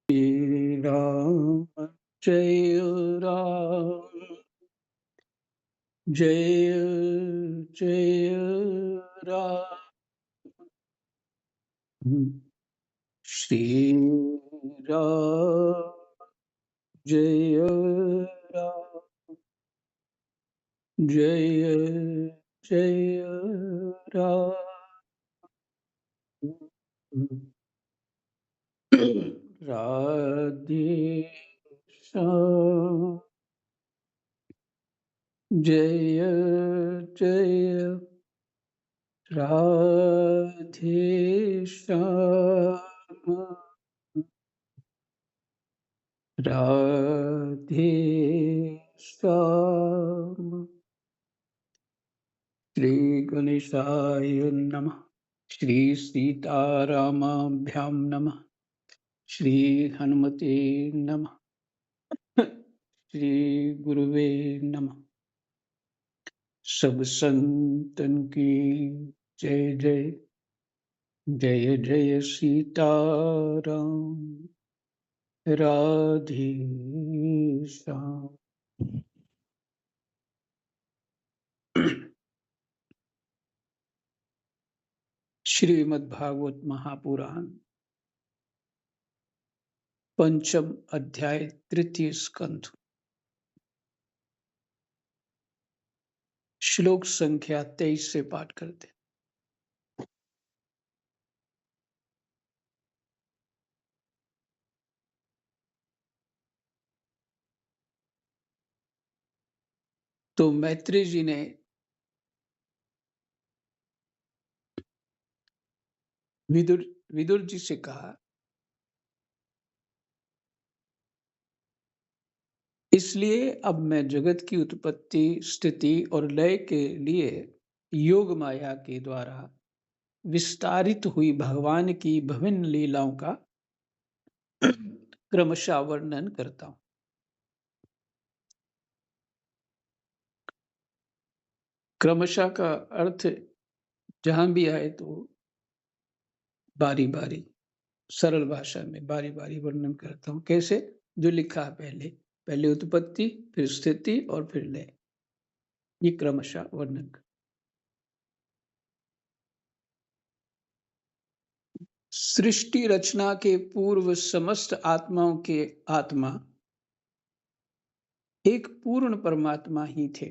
श्री राम जय राम जय जय राम। श्री राम जय राम जय जय राम। राधे श्याम जय जय राधे श्याम राधे श्याम। श्री गणेशाय नमः। श्री सीतारामाभ्यां नमः। श्री हनुमते नमः। श्री गुरुवे नमः। सब संतन की जय जय। जय जय सीताराम राधे श्याम। श्रीमद्भागवत महापुराण पंचम अध्याय तृतीय स्कंध श्लोक संख्या 23 से पाठ करते। तो मैत्री जी ने विदुर विदुर जी से कहा, इसलिए अब मैं जगत की उत्पत्ति स्थिति और लय के लिए योग माया के द्वारा विस्तारित हुई भगवान की विभिन्न लीलाओं का क्रमशः वर्णन करता हूं। क्रमशः का अर्थ जहां भी आए तो बारी बारी सरल भाषा में बारी बारी वर्णन करता हूं। कैसे? जो लिखा है पहले पहले उत्पत्ति, फिर स्थिति और फिर लय, ये क्रमशः वर्णन कर। सृष्टि रचना के पूर्व समस्त आत्माओं के आत्मा एक पूर्ण परमात्मा ही थे।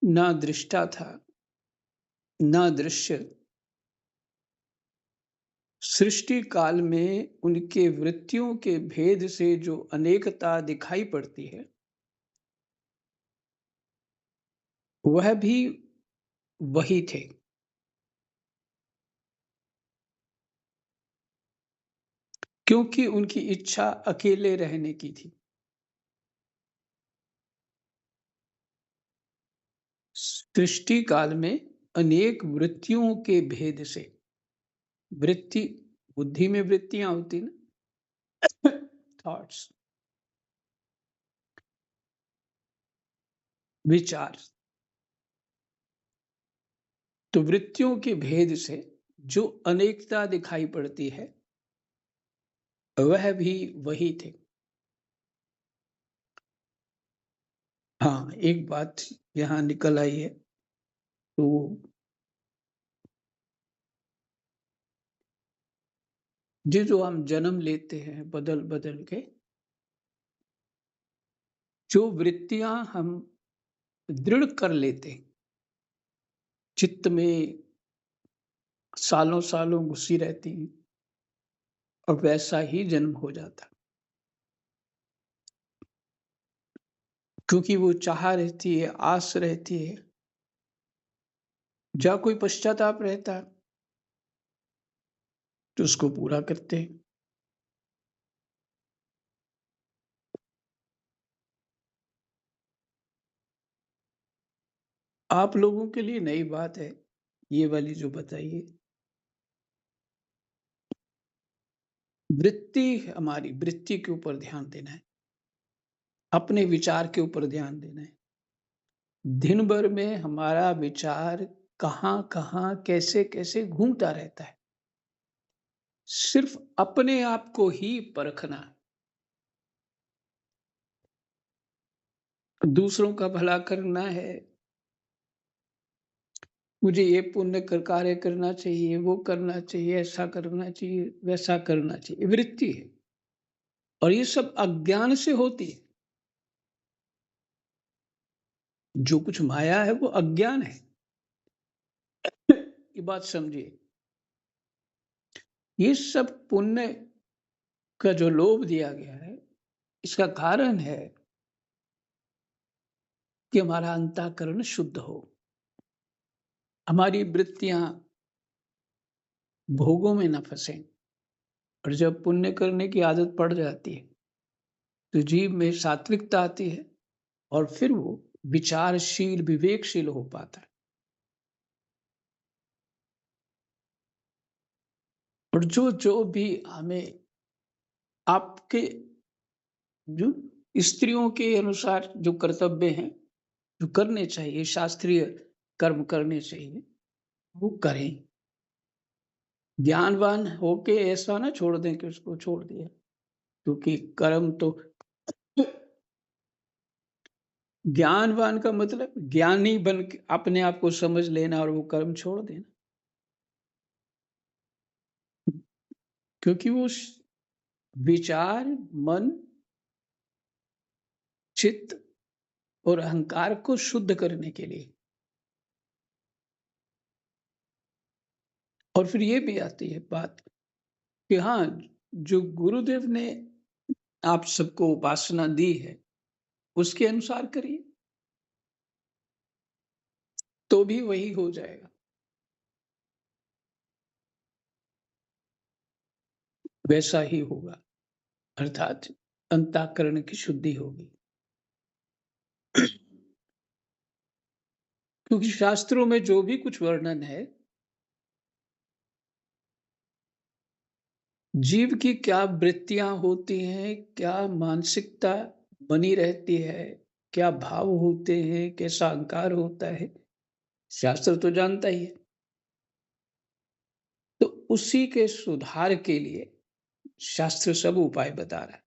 ना दृष्टा था, ना दृश्य। सृष्टि काल में उनके वृत्तियों के भेद से जो अनेकता दिखाई पड़ती है, वह भी वही थे। क्योंकि उनकी इच्छा अकेले रहने की थी। सृष्टि काल में अनेक वृत्तियों के भेद से, वृत्ति बुद्धि में वृत्तियां होती ना, थॉट्स, विचार, तो वृत्तियों के भेद से जो अनेकता दिखाई पड़ती है, वह भी वही थे। हाँ, एक बात यहां निकल आई है। तो जो हम जन्म लेते हैं बदल बदल के, जो वृत्तियां हम दृढ़ कर लेते हैं, चित्त में सालों सालों घुसी रहती हैं, और वैसा ही जन्म हो जाता, क्योंकि वो चाह रहती है, आस रहती है, जहाँ कोई पश्चाताप रहता है तो उसको पूरा करते हैं। आप लोगों के लिए नई बात है ये वाली जो बताइए। वृत्ति, हमारी वृत्ति के ऊपर ध्यान देना है, अपने विचार के ऊपर ध्यान देना है। दिन भर में हमारा विचार कहाँ कहाँ कैसे कैसे घूमता रहता है। सिर्फ अपने आप को ही परखना, दूसरों का भला करना है, मुझे ये पुण्य कार्य करना चाहिए, वो करना चाहिए, ऐसा करना चाहिए, वैसा करना चाहिए, वृत्ति है। और ये सब अज्ञान से होती है। जो कुछ माया है वो अज्ञान है। ये बात समझिए। ये सब पुण्य का जो लोभ दिया गया है, इसका कारण है कि हमारा अंतःकरण शुद्ध हो, हमारी वृत्तियां भोगों में न फंसें। और जब पुण्य करने की आदत पड़ जाती है तो जीव में सात्विकता आती है और फिर वो विचारशील, विवेकशील हो पाता है। और जो जो भी हमें आपके जो स्त्रियों के अनुसार जो कर्तव्य हैं, जो करने चाहिए, शास्त्रीय कर्म करने चाहिए, वो करें। ज्ञानवान होके ऐसा ना छोड़ दें कि उसको छोड़ दिया, क्योंकि कर्म तो ज्ञानवान का मतलब ज्ञानी बन के अपने आप को समझ लेना और वो कर्म छोड़ देना। क्योंकि वो विचार, मन, चित्त और अहंकार को शुद्ध करने के लिए। और फिर ये भी आती है बात कि हाँ, जो गुरुदेव ने आप सबको उपासना दी है, उसके अनुसार करिए, तो भी वही हो जाएगा। वैसा ही होगा, अर्थात अंतःकरण की शुद्धि होगी। क्योंकि शास्त्रों में जो भी कुछ वर्णन है, जीव की क्या वृत्तियां होती हैं, क्या मानसिकता बनी रहती है, क्या भाव होते हैं, कैसा अहंकार होता है, शास्त्र तो जानता ही है। तो उसी के सुधार के लिए शास्त्र सब उपाय बता रहा है।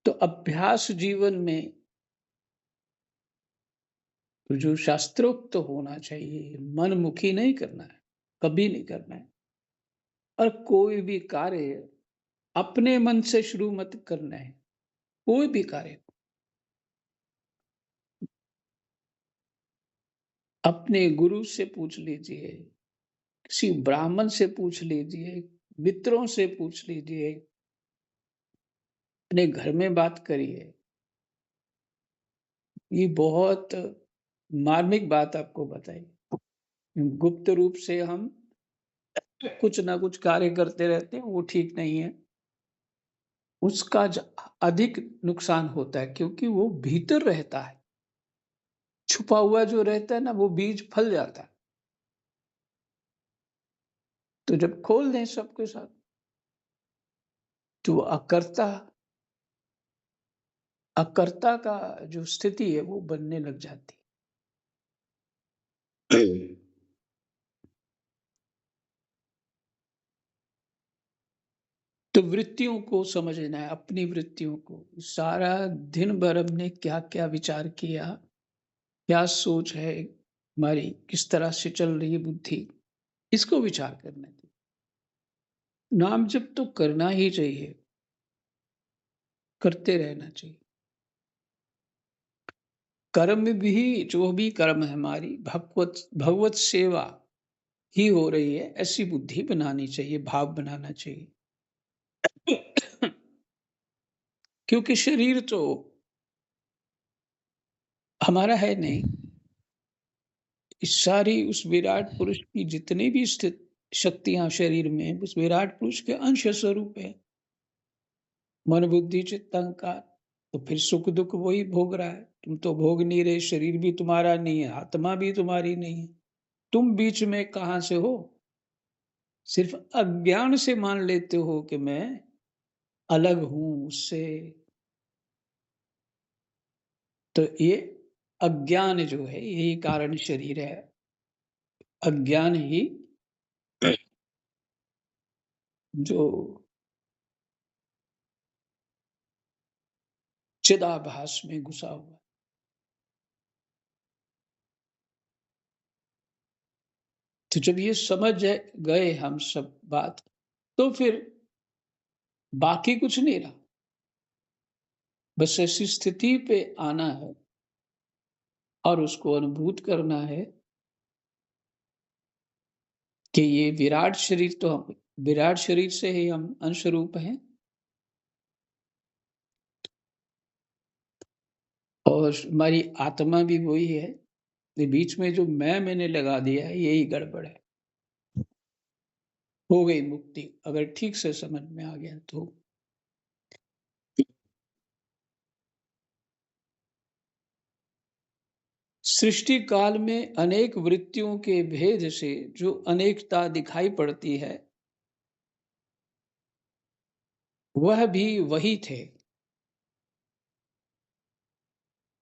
तो अभ्यास जीवन में तो जो शास्त्रोक्त तो होना चाहिए, मनमुखी नहीं करना है, कभी नहीं करना है। और कोई भी कार्य अपने मन से शुरू मत करना है, कोई भी कार्य अपने गुरु से पूछ लीजिए, किसी ब्राह्मण से पूछ लीजिए, मित्रों से पूछ लीजिए, अपने घर में बात करिए। ये बहुत मार्मिक बात आपको बताई। गुप्त रूप से हम कुछ ना कुछ कार्य करते रहते हैं, वो ठीक नहीं है। उसका अधिक नुकसान होता है, क्योंकि वो भीतर रहता है। छुपा हुआ जो रहता है ना, वो बीज फल जाता है। तो जब खोल दें सबके साथ, तो अकर्ता का जो स्थिति है वो बनने लग जाती है। तो वृत्तियों को समझना है, अपनी वृत्तियों को। सारा दिन भर हमने क्या क्या विचार किया, क्या सोच है हमारी, किस तरह से चल रही है बुद्धि, इसको विचार करने दे। नाम जप तो करना ही चाहिए, करते रहना चाहिए। कर्म भी, जो भी कर्म है हमारी, भगवत भगवत सेवा ही हो रही है, ऐसी बुद्धि बनानी चाहिए, भाव बनाना चाहिए। क्योंकि शरीर तो हमारा है नहीं। इस सारी उस विराट पुरुष की जितनी भी स्थित शक्तियां शरीर में, उस विराट पुरुष के अंश स्वरूप है। मन बुद्धि चित्त अहंकार, तो फिर सुख दुख वही भोग रहा है। तुम तो भोग नहीं रहे, शरीर भी तुम्हारा नहीं है, आत्मा भी तुम्हारी नहीं है। तुम बीच में कहां से हो? सिर्फ अज्ञान से मान लेते हो कि मैं अलग हूँ उससे, तो ये अज्ञान जो है यही कारण शरीर है। अज्ञान ही जो चिदाभास में घुसा हुआ है। तो जब ये समझ गए हम सब बात, तो फिर बाकी कुछ नहीं रहा। बस ऐसी स्थिति पे आना है और उसको अनुभूत करना है कि ये विराट शरीर तो हम, विराट शरीर से ही हम अंश रूप हैं, और हमारी आत्मा भी वही है। ये बीच में जो मैंने लगा दिया है, यही गड़बड़ है। हो गई मुक्ति अगर ठीक से समझ में आ गया तो। सृष्टि काल में अनेक वृत्तियों के भेद से जो अनेकता दिखाई पड़ती है, वह भी वही थे।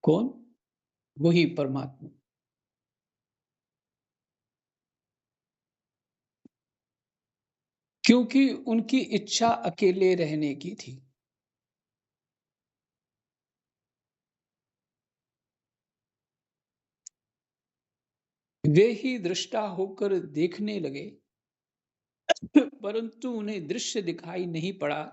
कौन? वही परमात्मा। क्योंकि उनकी इच्छा अकेले रहने की थी। वे ही दृष्टा होकर देखने लगे, परंतु उन्हें दृश्य दिखाई नहीं पड़ा,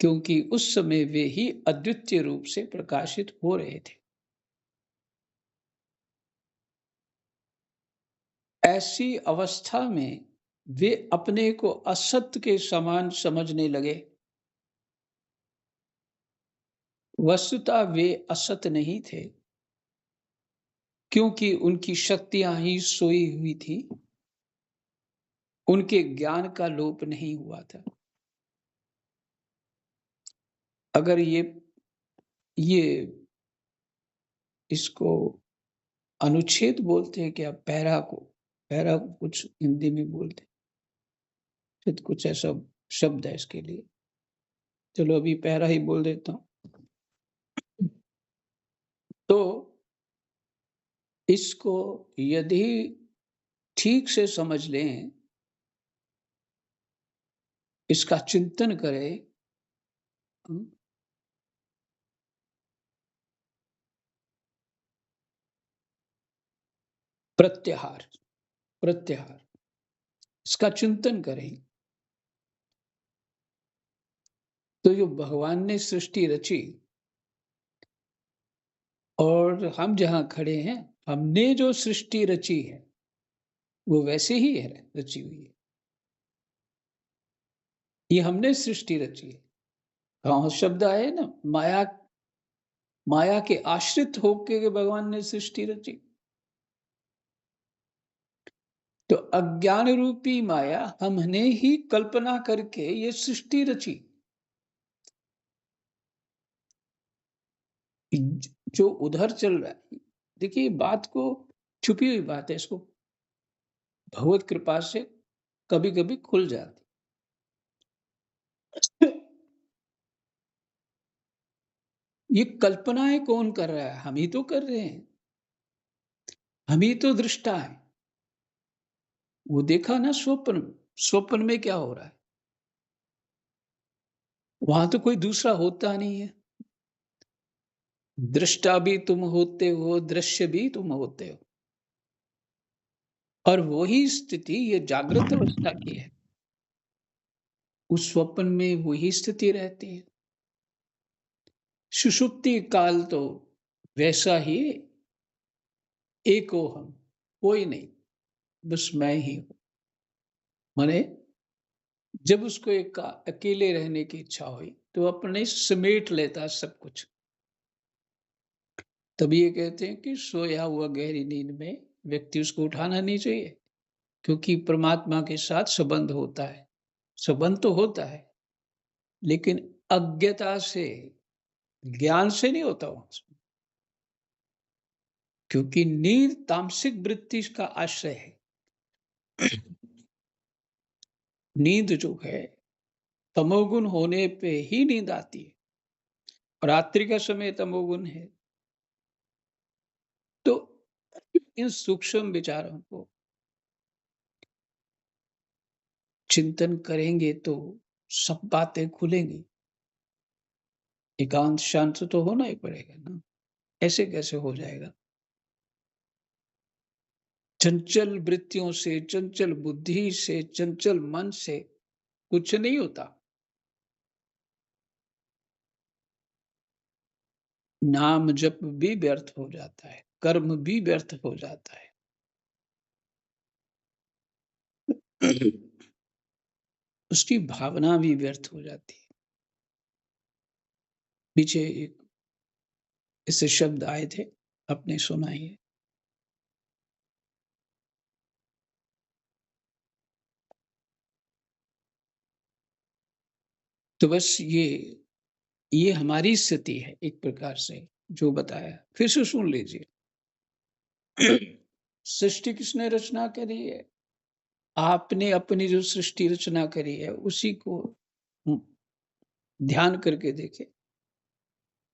क्योंकि उस समय वे ही अद्वितीय रूप से प्रकाशित हो रहे थे। ऐसी अवस्था में वे अपने को असत्य के समान समझने लगे। वस्तुतः वे असत्य नहीं थे, क्योंकि उनकी शक्तियां ही सोई हुई थी, उनके ज्ञान का लोप नहीं हुआ था। अगर ये इसको अनुच्छेद बोलते हैं क्या? पैरा को कुछ हिंदी में बोलते हैं, फिर कुछ ऐसा शब्द है इसके लिए। चलो अभी पैरा ही बोल देता हूँ। तो इसको यदि ठीक से समझ लें, इसका चिंतन करें, हम्म, प्रत्याहार, प्रत्याहार, इसका चिंतन करें, तो जो भगवान ने सृष्टि रची और हम जहां खड़े हैं, हमने जो सृष्टि रची है वो वैसे ही है, रची हुई है। ये हमने सृष्टि रची है। हाँ, शब्द आए ना, माया, माया के आश्रित होकर के भगवान ने सृष्टि रची। तो अज्ञान रूपी माया हमने ही कल्पना करके ये सृष्टि रची। जो उधर चल रहा है, देखिए बात को, छुपी हुई बात है, इसको भगवत कृपा से कभी कभी खुल जाती। ये कल्पनाएं कौन कर रहा है? हम ही तो कर रहे हैं, हम ही तो दृष्टा है। वो देखा ना स्वप्न, स्वप्न में क्या हो रहा है, वहां तो कोई दूसरा होता नहीं है। दृष्टा भी तुम होते हो, दृश्य भी तुम होते हो, और वही स्थिति ये जागृत अवस्था की है। उस स्वप्न में वही स्थिति रहती है। सुषुप्ति काल तो वैसा ही, एको हम, कोई नहीं, बस मैं ही हूं। माने जब उसको एक अकेले रहने की इच्छा हुई, तो अपने समेट लेता सब कुछ। तभी ये कहते हैं कि सोया हुआ गहरी नींद में व्यक्ति उसको उठाना नहीं चाहिए, क्योंकि परमात्मा के साथ संबंध होता है। संबंध तो होता है, लेकिन अज्ञता से, ज्ञान से नहीं होता वहां से। क्योंकि नींद तामसिक वृत्ति का आश्रय है। नींद जो है तमोगुण होने पे ही नींद आती है। रात्रि का समय तमोगुण है। तो इन सूक्ष्म विचारों को चिंतन करेंगे तो सब बातें खुलेंगी। एकांत शांत तो होना ही पड़ेगा ना, ऐसे कैसे हो जाएगा? चंचल वृत्तियों से, चंचल बुद्धि से, चंचल मन से कुछ नहीं होता। नाम जप भी व्यर्थ हो जाता है, कर्म भी व्यर्थ हो जाता है। उसकी भावना भी व्यर्थ हो जाती है। पीछे एक ऐसे शब्द आए थे, आपने सुना ही है। तो बस ये हमारी स्थिति है एक प्रकार से, जो बताया। फिर से सुन लीजिए। सृष्टि किसने रचना करी है? आपने अपनी जो सृष्टि रचना करी है उसी को ध्यान करके देखें।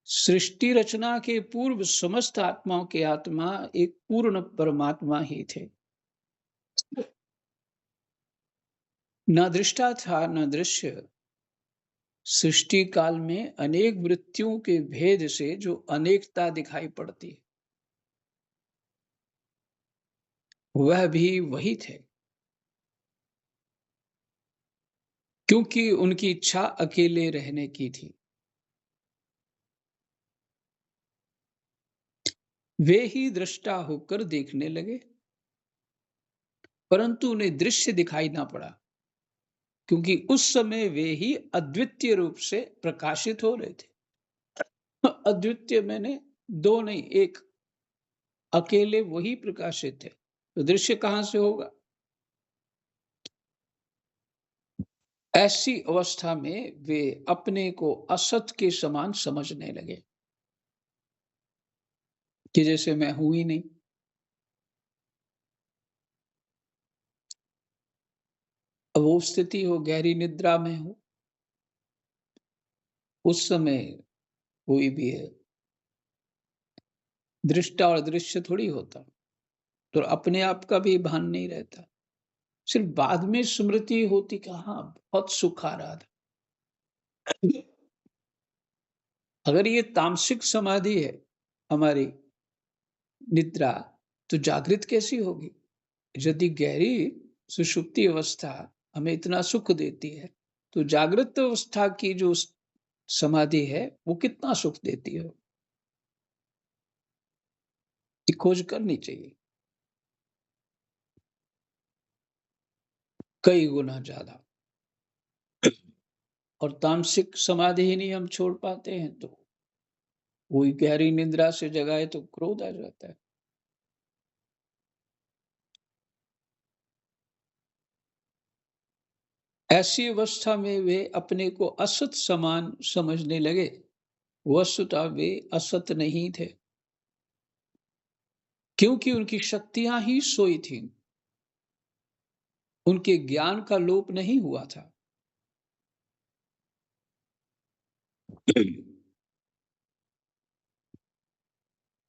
सृष्टि रचना के पूर्व समस्त आत्माओं के आत्मा एक पूर्ण परमात्मा ही थे। न दृष्टा था न दृश्य। सृष्टि काल में अनेक वृत्तियों के भेद से जो अनेकता दिखाई पड़ती है, वह भी वही थे। क्योंकि उनकी इच्छा अकेले रहने की थी। वे ही दृष्टा होकर देखने लगे, परंतु उन्हें दृश्य दिखाई ना पड़ा, क्योंकि उस समय वे ही अद्वितीय रूप से प्रकाशित हो रहे थे। अद्वितीय मैंने दो नहीं, एक, अकेले वही प्रकाशित थे। तो दृश्य कहां से होगा? ऐसी अवस्था में वे अपने को असत के समान समझने लगे, कि जैसे मैं हूं ही नहीं। अब वो स्थिति हो, गहरी निद्रा में हो, उस समय कोई भी है, दृष्टा और दृश्य थोड़ी होता। तो अपने आप का भी भान नहीं रहता। सिर्फ बाद में स्मृति होती कि हाँ, बहुत सुख आ रहा था। अगर ये तामसिक समाधि है हमारी निद्रा, तो जागृत कैसी होगी? यदि गहरी सुषुप्ति अवस्था हमें इतना सुख देती है, तो जागृत अवस्था की जो समाधि है वो कितना सुख देती है, ये खोज करनी चाहिए। कई गुना ज्यादा। और तामसिक समाधि ही नहीं हम छोड़ पाते हैं, तो कोई गहरी निद्रा से जगाए तो क्रोध आ जाता है। ऐसी अवस्था में वे अपने को असत समान समझने लगे। वस्तुतः वे असत नहीं थे, क्योंकि उनकी शक्तियां ही सोई थीं। उनके ज्ञान का लोप नहीं हुआ था।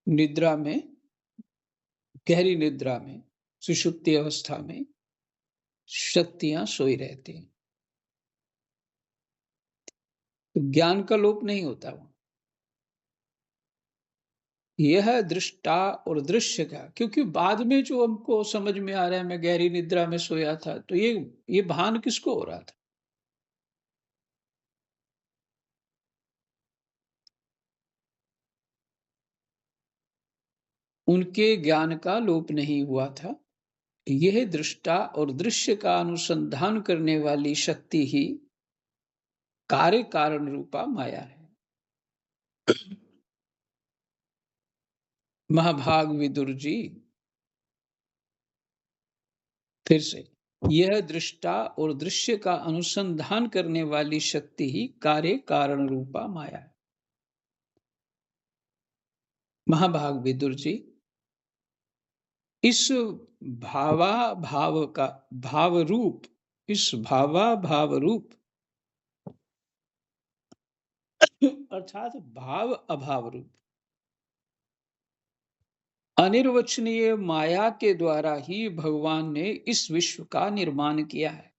निद्रा में, गहरी निद्रा में, सुषुप्ति अवस्था में शक्तियां सोई रहती हैं, तो ज्ञान का लोप नहीं होता। वहां यह दृष्टा और दृश्य का, क्योंकि बाद में जो हमको समझ में आ रहा है, मैं गहरी निद्रा में सोया था, तो ये भान किसको हो रहा था? उनके ज्ञान का लोप नहीं हुआ था। यह दृष्टा और दृश्य का अनुसंधान करने वाली शक्ति ही कार्य कारण रूपा माया है। महाभाग विदुर जी, फिर से, यह दृष्टा और दृश्य का अनुसंधान करने वाली शक्ति ही कार्य कारण रूपा माया है। महाभाग विदुर जी, इस भावा भाव का भाव रूप, इस भावा भाव रूप अर्थात भाव अभाव रूप अनिर्वचनीय माया के द्वारा ही भगवान ने इस विश्व का निर्माण किया है।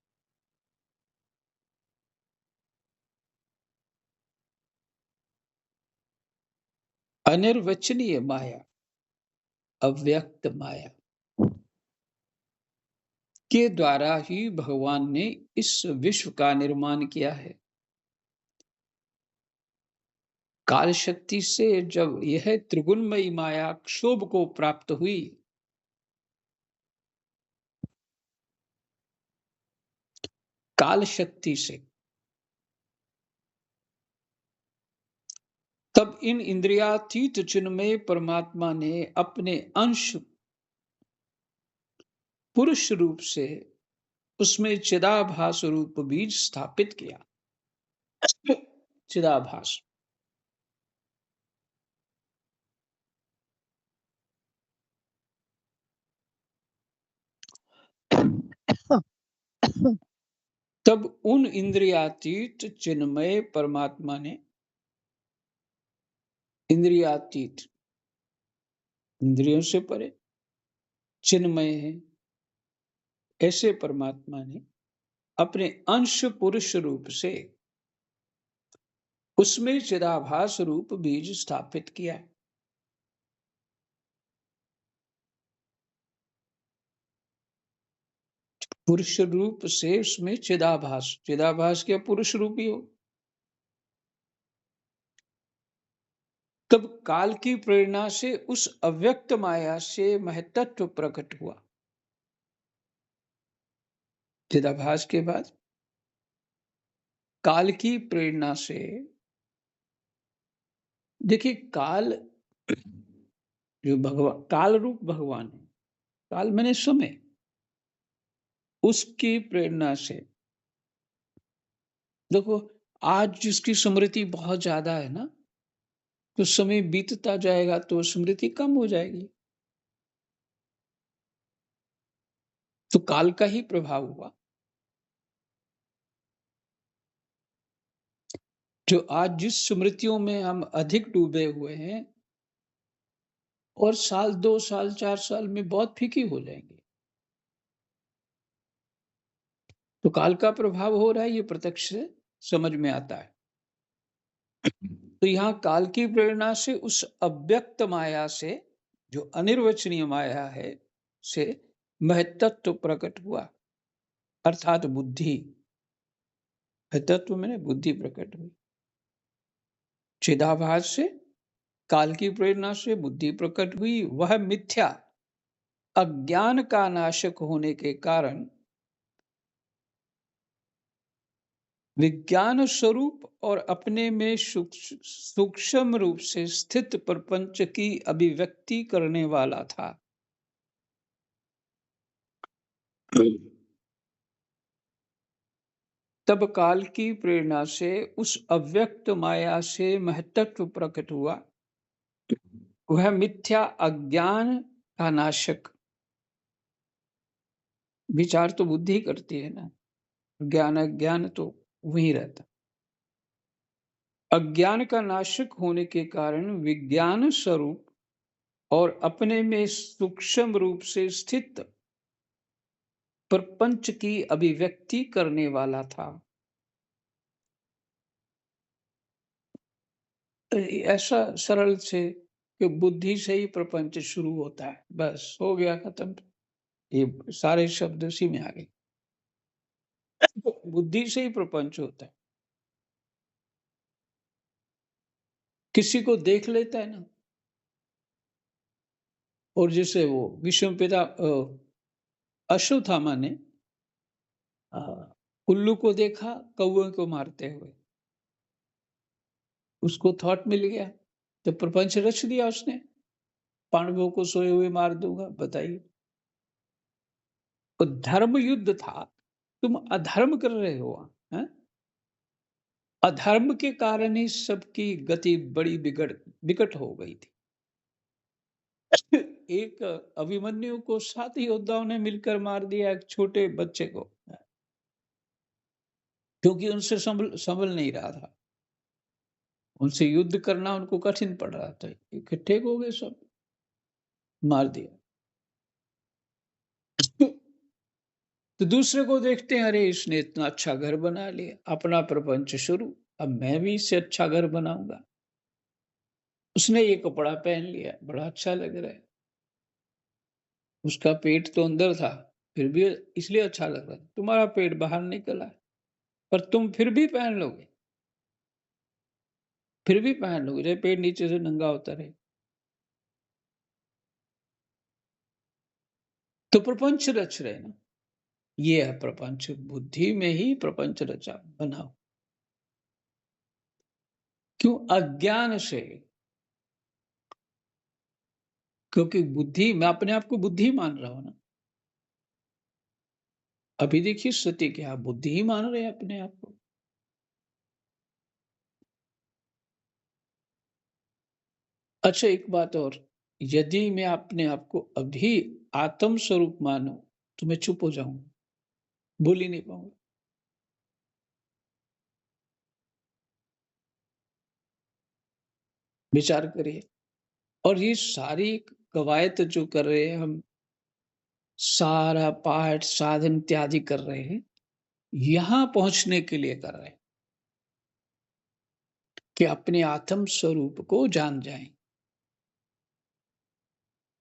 अनिर्वचनीय माया, अव्यक्त माया के द्वारा ही भगवान ने इस विश्व का निर्माण किया है। काल शक्ति से जब यह त्रिगुणमयी माया क्षोभ को प्राप्त हुई, काल शक्ति से, तब इन इंद्रियातीत चिन्मय परमात्मा ने अपने अंश पुरुष रूप से उसमें चिदाभास रूप बीज स्थापित किया। चिदाभास तब उन इंद्रियातीत चिन्मय परमात्मा ने, इंद्रियातीत इंद्रियों से परे चिन्मय है, ऐसे परमात्मा ने अपने अंश पुरुष रूप से उसमें चिदाभास रूप बीज स्थापित किया। पुरुष रूप से उसमें चिदाभास, चिदाभास क्या पुरुष रूप ही हो। तब काल की प्रेरणा से उस अव्यक्त माया से महत्त्व प्रकट हुआ। चिदाभास के बाद काल की प्रेरणा से, देखिए काल जो भगवान, काल रूप भगवान है, काल मैंने समय, उसकी प्रेरणा से देखो, आज जिसकी स्मृति बहुत ज्यादा है ना, तो समय बीतता जाएगा तो स्मृति कम हो जाएगी। तो काल का ही प्रभाव हुआ। जो आज जिस स्मृतियों में हम अधिक डूबे हुए हैं, और साल 2 साल 4 साल में बहुत फीकी हो जाएंगे। तो काल का प्रभाव हो रहा है, ये प्रत्यक्ष से समझ में आता है। तो यहाँ काल की प्रेरणा से उस अव्यक्त माया से, जो अनिर्वचनीय माया है, से महत्त्व प्रकट हुआ, अर्थात बुद्धि। महत्त्व में बुद्धि प्रकट हुई। चिदाभास से, काल की प्रेरणा से बुद्धि प्रकट हुई। वह मिथ्या अज्ञान का नाशक होने के कारण विज्ञान स्वरूप और अपने में सूक्ष्म रूप से स्थित प्रपंच की अभिव्यक्ति करने वाला था। तब काल की प्रेरणा से उस अव्यक्त माया से महत्त्व प्रकट हुआ। वह मिथ्या अज्ञान का नाशक, विचार तो बुद्धि करती है ना, ज्ञान अज्ञान तो वही रहता। अज्ञान का नाशक होने के कारण विज्ञान स्वरूप और अपने में सूक्ष्म रूप से स्थित प्रपंच की अभिव्यक्ति करने वाला था। ऐसा सरल से कि बुद्धि से ही प्रपंच शुरू होता है, बस हो गया खत्म। ये सारे शब्द उसी में आ गए। बुद्धि से ही प्रपंच होता है। किसी को देख लेता है ना, और जैसे वो विष्णु पिता अश्वत्थामा ने उल्लू को देखा कौवे को मारते हुए, उसको थॉट मिल गया, तो प्रपंच रच दिया उसने, पांडवों को सोए हुए मार दूंगा। बताइए, तो धर्म युद्ध था, तुम अधर्म कर रहे हो। हैं? अधर्म के कारण ही सबकी गति बड़ी विकट हो गई थी। एक अभिमन्यु को 7 योद्धाओं ने मिलकर मार दिया, एक छोटे बच्चे को, क्योंकि उनसे संभल नहीं रहा था। उनसे युद्ध करना उनको कठिन पड़ रहा था। इकट्ठे हो गए सब, मार दिया। तो दूसरे को देखते हैं, अरे इसने इतना अच्छा घर बना लिया, अपना प्रपंच शुरू, अब मैं भी इससे अच्छा घर बनाऊंगा। उसने ये कपड़ा पहन लिया, बड़ा अच्छा लग रहा है। उसका पेट तो अंदर था, फिर भी इसलिए अच्छा लग रहा है। तुम्हारा पेट बाहर निकला है, पर तुम फिर भी पहन लोगे, फिर भी पहन लोगे, चाहे पेट नीचे से नंगा होता रहे। तो प्रपंच रच रहे ना, ये है प्रपंच। बुद्धि में ही प्रपंच रचा बनाओ। क्यों? अज्ञान से। क्योंकि बुद्धि, मैं अपने आप को बुद्धि मान रहा हूं ना। अभी देखिए स्थिति क्या, बुद्धि ही मान रहे हैं अपने आप को। अच्छा एक बात और, यदि मैं अपने आप को अभी आत्म स्वरूप मानूं तो मैं चुप हो जाऊंगा, बोल ही नहीं पाऊंगा। विचार करिए। और ये सारी कवायद जो कर रहे हैं हम, सारा पाठ साधन इत्यादि कर रहे हैं, यहां पहुंचने के लिए कर रहे हैं कि अपने आत्म स्वरूप को जान जाएं।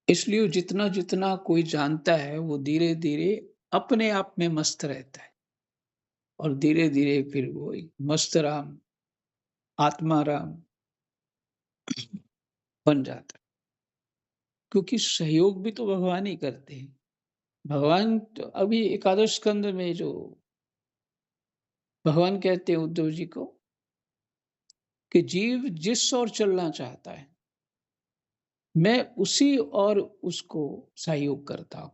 इसलिए जितना जितना कोई जानता है वो धीरे धीरे अपने आप में मस्त रहता है, और धीरे धीरे फिर वो एक मस्त राम, आत्मा राम बन जाता है। क्योंकि सहयोग भी तो भगवान ही करते हैं। भगवान तो अभी एकादश स्कंद में जो भगवान कहते हैं उद्धव जी को कि जीव जिस ओर चलना चाहता है, मैं उसी और उसको सहयोग करता हूं।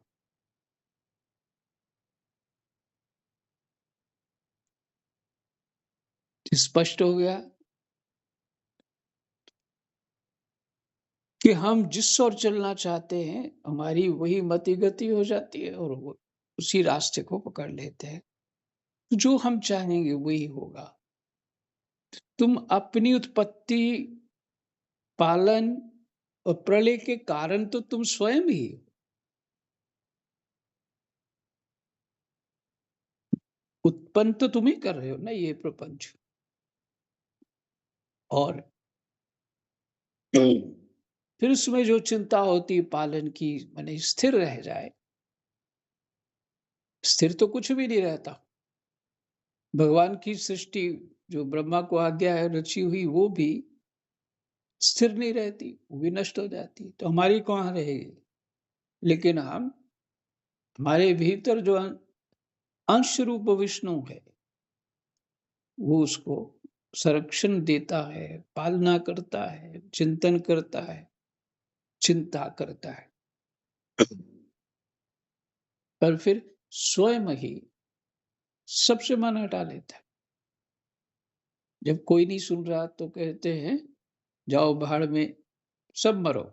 स्पष्ट हो गया कि हम जिस ओर चलना चाहते हैं, हमारी वही मति गति हो जाती है, और वो उसी रास्ते को पकड़ लेते हैं। जो हम चाहेंगे वही होगा। तुम अपनी उत्पत्ति, पालन और प्रलय के कारण तो तुम स्वयं ही हो। उत्पन्न तो तुम ही कर रहे हो ना ये प्रपंच। और फिर उसमें जो चिंता होती है पालन की, माने स्थिर रह जाए। स्थिर तो कुछ भी नहीं रहता। भगवान की सृष्टि जो ब्रह्मा को आज्ञा है रची हुई, वो भी स्थिर नहीं रहती, वो भी नष्ट हो जाती। तो हमारी कहाँ रहेगी? लेकिन हम, हमारे भीतर जो अंश रूप विष्णु है, वो उसको संरक्षण देता है, पालना करता है, चिंतन करता है, चिंता करता है। पर फिर स्वयं ही सबसे मन हटा लेता है। जब कोई नहीं सुन रहा तो कहते हैं जाओ भाड़ में, सब मरो।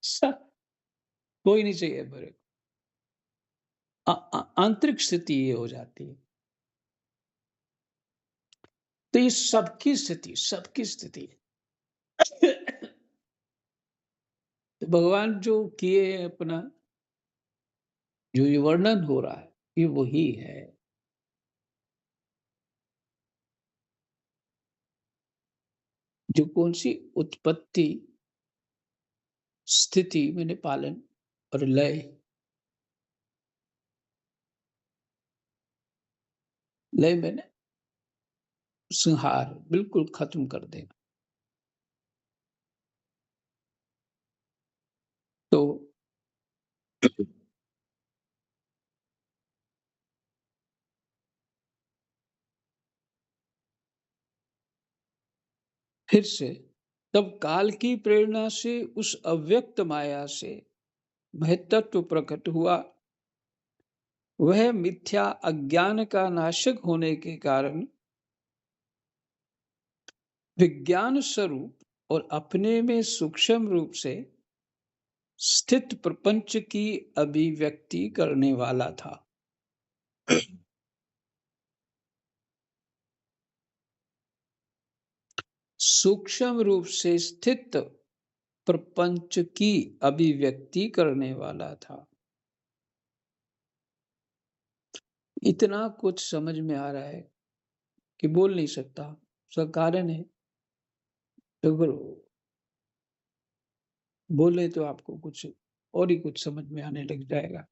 सब, कोई नहीं चाहिए मेरे को। आंतरिक स्थिति ये हो जाती है। तो ये सबकी स्थिति, सबकी स्थिति है। तो भगवान जो किए हैं अपना, जो ये वर्णन हो रहा है, ये वही है। जो कौन सी उत्पत्ति, स्थिति मैंने पालन और लय, लय मैंने संहार, बिल्कुल खत्म कर देना। तो फिर से तब काल की प्रेरणा से उस अव्यक्त माया से महत्त्व प्रकट हुआ। वह मिथ्या अज्ञान का नाशक होने के कारण विज्ञान स्वरूप और अपने में सूक्ष्म रूप से स्थित प्रपंच की अभिव्यक्ति करने वाला था। सूक्ष्म रूप से स्थित प्रपंच की अभिव्यक्ति करने वाला था। इतना कुछ समझ में आ रहा है कि बोल नहीं सकता। उसका कारण है, तो अगर बोले तो आपको कुछ और ही कुछ समझ में आने लग जाएगा।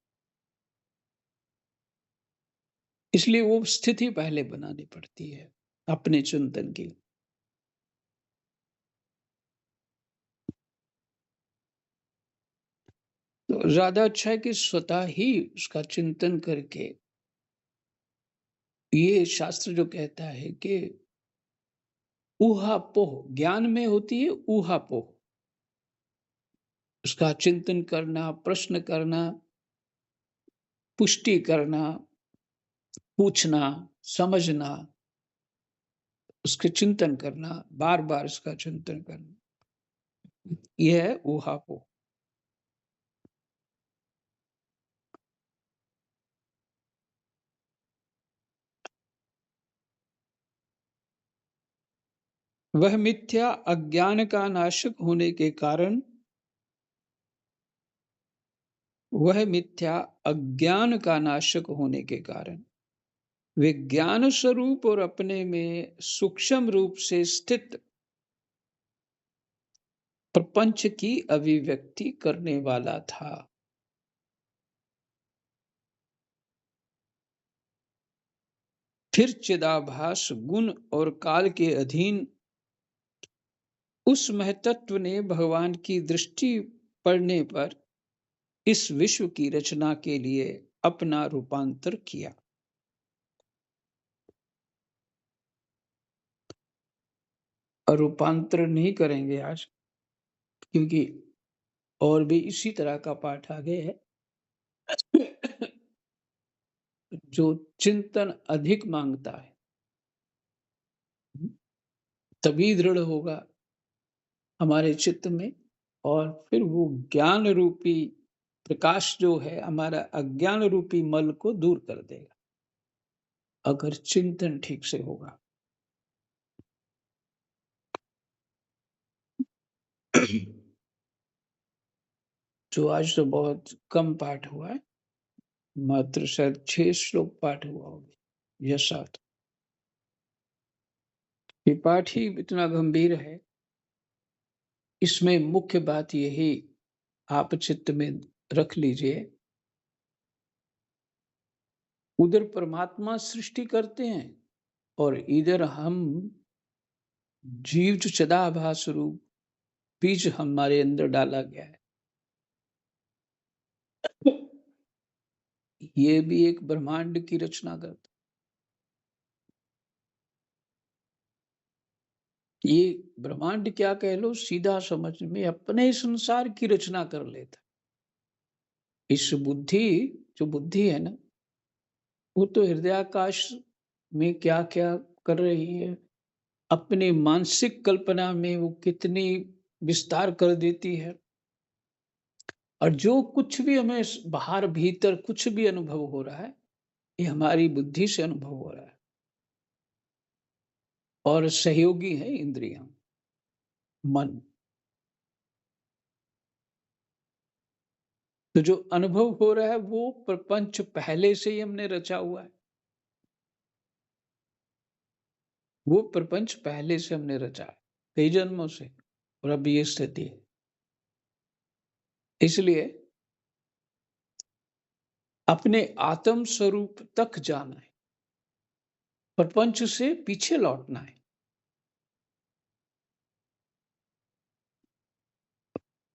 इसलिए वो स्थिति पहले बनानी पड़ती है अपने चिंतन की। तो ज़्यादा अच्छा है कि स्वतः ही उसका चिंतन करके, ये शास्त्र जो कहता है कि ऊहापोह ज्ञान में होती है, ऊहापोह। उसका चिंतन करना, प्रश्न करना, पुष्टि करना, पूछना, समझना, उसके चिंतन करना, बार-बार उसका चिंतन करना, ये है ऊहापोह। वह मिथ्या अज्ञान का नाशक होने के कारण, वह मिथ्या अज्ञान का नाशक होने के कारण विज्ञान स्वरूप और अपने में सूक्ष्म रूप से स्थित प्रपंच की अभिव्यक्ति करने वाला था। फिर चिदाभास गुण और काल के अधीन उस महतत्व ने भगवान की दृष्टि पड़ने पर इस विश्व की रचना के लिए अपना रूपांतर किया। और रूपांतर नहीं करेंगे आज, क्योंकि और भी इसी तरह का पाठ आगे है जो चिंतन अधिक मांगता है, तभी दृढ़ होगा हमारे चित्त में, और फिर वो ज्ञान रूपी प्रकाश जो है हमारा अज्ञान रूपी मल को दूर कर देगा, अगर चिंतन ठीक से होगा। जो आज तो बहुत कम पाठ हुआ है, मात्र शायद 6 श्लोक पाठ हुआ होगा या 7। ये पाठ ही इतना गंभीर है, इसमें मुख्य बात यही आप चित्त में रख लीजिए। उधर परमात्मा सृष्टि करते हैं और इधर हम जीव जो चिदाभास रूप बीज हमारे अंदर डाला गया है, ये भी एक ब्रह्मांड की रचना करता। ये ब्रह्मांड क्या कह लो, सीधा समझ में अपने संसार की रचना कर लेता। इस बुद्धि, जो बुद्धि है ना, वो तो हृदयाकाश में क्या क्या कर रही है, अपने मानसिक कल्पना में वो कितनी विस्तार कर देती है। और जो कुछ भी हमें बाहर भीतर कुछ भी अनुभव हो रहा है, ये हमारी बुद्धि से अनुभव हो रहा है, और सहयोगी है इंद्रियां, मन। तो जो अनुभव हो रहा है वो प्रपंच पहले से ही हमने रचा हुआ है, वो प्रपंच पहले से हमने रचा है कई जन्मों से, और अब ये स्थिति है। इसलिए अपने आत्म स्वरूप तक जाना है, प्रपंच से पीछे लौटना है।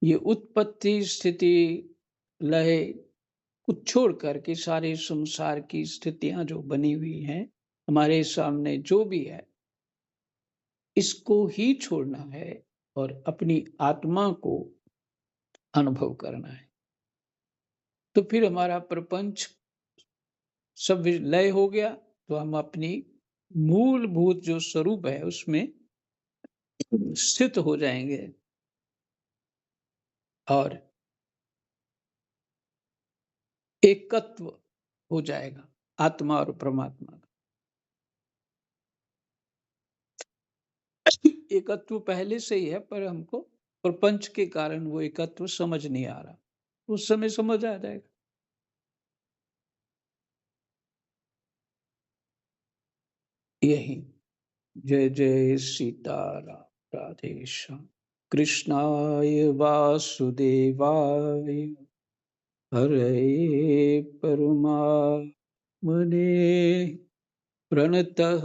ये उत्पत्ति स्थिति लय कुछ छोड़ करके सारे संसार की स्थितियां जो बनी हुई हैं हमारे सामने, जो भी है, इसको ही छोड़ना है और अपनी आत्मा को अनुभव करना है। तो फिर हमारा प्रपंच सब लय हो गया, तो हम अपनी मूलभूत जो स्वरूप है उसमें स्थित हो जाएंगे, और एकत्व हो जाएगा आत्मा और परमात्मा का। एकत्व पहले से ही है, पर हमको प्रपंच के कारण वो एकत्व समझ नहीं आ रहा। उस समय समझ आ जाएगा। यही। जय जय सीताराम। राधे श्याम। कृष्णाय वासुदेवाय हरये परमात्मने प्रणतः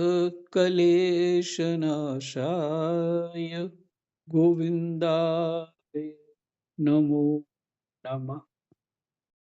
क्लेशनाशाय गोविन्दाय नमो नमः।